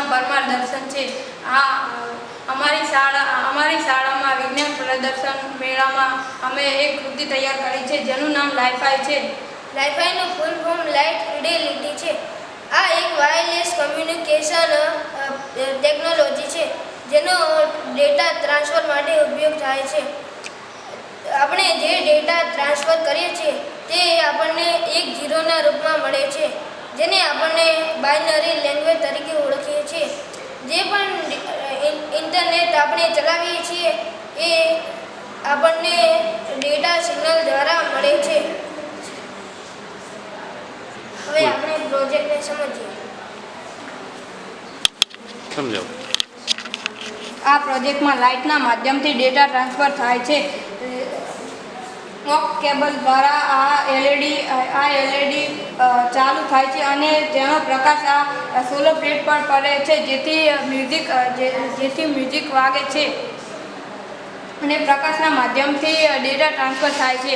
નામ પરમાર દર્શન છે। આ અમારી શાળામાં વિજ્ઞાન પ્રદર્શન મેળામાં અમે એક કૃતિ તૈયાર કરી છે જેનું નામ લાઈફાઈ છે। લાઈફાઈનું ફૂલ ફોર્મ લાઇટ ફિડેલિટી છે। આ એક વાયરલેસ કમ્યુનિકેશન ટેકનોલોજી છે જેનો ડેટા ટ્રાન્સફર માટે ઉપયોગ થાય છે। આપણે જે ડેટા ટ્રાન્સફર કરીએ છીએ તે આપણને 1 0ના રૂપમાં મળે છે, જેને આપણે બાઇનરી લેંગ્વેજ તરીકે ઓળખીએ છીએ। જે પણ ઇન્ટરનેટ આપણે ચલાવીએ છીએ એ આપણને ડેટા સિગ્નલ દ્વારા મળે છે। હવે આપણે પ્રોજેક્ટને સમજીએ। સમજાવો। આ પ્રોજેક્ટમાં લાઇટના માધ્યમથી ડેટા ટ્રાન્સફર થાય છે। કેબલ દ્વારા આ એલઈડી ચાલુ થાય છે અને તેનો પ્રકાશ આ સોલર પ્લેટ પર પડે છે જેથી મ્યુઝિક વાગે છે અને પ્રકાશના માધ્યમથી ડેટા ટ્રાન્સફર થાય છે।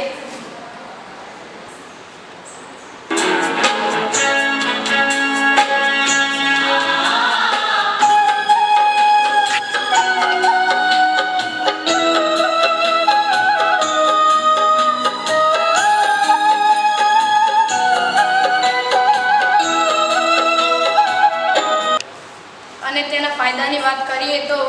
અને તેના ફાયદાની વાત કરીએ તો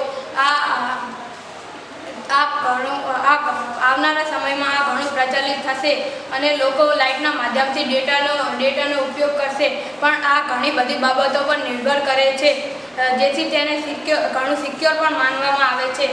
આવનારા સમયમાં આ ઘણું પ્રચલિત થશે અને લોકો લાઇટના માધ્યમથી ડેટાનો ઉપયોગ કરશે, પણ આ ઘણી બધી બાબતો પર નિર્ભર કરે છે જેથી તેને ઘણું સિક્યોર પણ માનવામાં આવે છે।